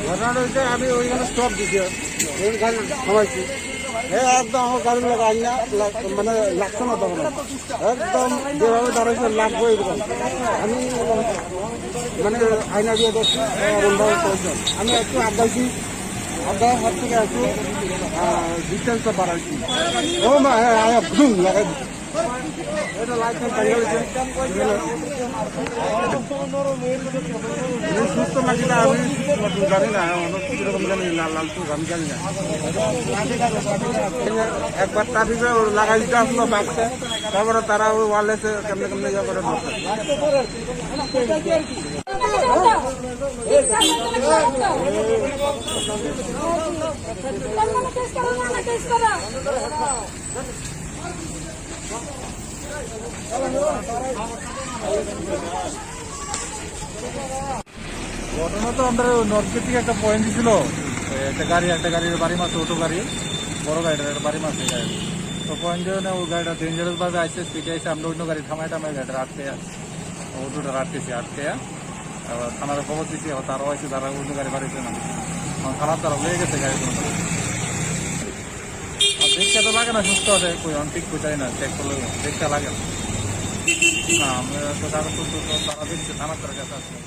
ঘটনাটা হচ্ছে আমি ওইখানে স্টপ দিছি খাওয়াইছি একদম আমার গাড়ি লাগা আই না মানে লাগছে না তখন একদম যেভাবে দাঁড়াইছে লাগবো এরকম আমি মানে আইনা দিয়ে দেখছি আমি একটু আড্ডাইছি আড্ডার হাত থেকে একটু ডিস্টেন্সটা বাড়াইছি ও মা হ্যাঁ আয়া ভুম লাগাই এটা লাইসেন্স সুস্থ নাকি না আমি জানি না কিরকম জানি লাল লাল চোখ আমি জানি না একবার ট্রাফিকে লাগাই দিতে আসলো বাঘটা তারপরে তারা ওই ওয়ারলেসে কেমনে কেমনে ইয়ে করে ঘটনা তো আমরা নর্থগেট থেকে একটা পয়েন্ট ছিল একটা গাড়ির বাড়ি মাছ অটো গাড়ি বড় গাড়িটা একটা বাড়ি মাছ গাড়ি তো পয়েন্ট ওই গাড়িটা ডেঞ্জারাস ভাবে আসছে স্পিডে আসছে আমরা অন্য গাড়ি থামাই গাড়িটা আটকে অটোটা আটকে থানার খবর দিচ্ছি তারাও আছে তারা অন্য গাড়ি বাড়িতে না থানার তারা লেগে গেছে গাড়ি কোনো দেখতে তো লাগে না সুস্থ আছে ঠিক কোথায় না চেক করলে দেখতে লাগে না আমরা তো তারা দেখছে থানার তার কাছে আসলে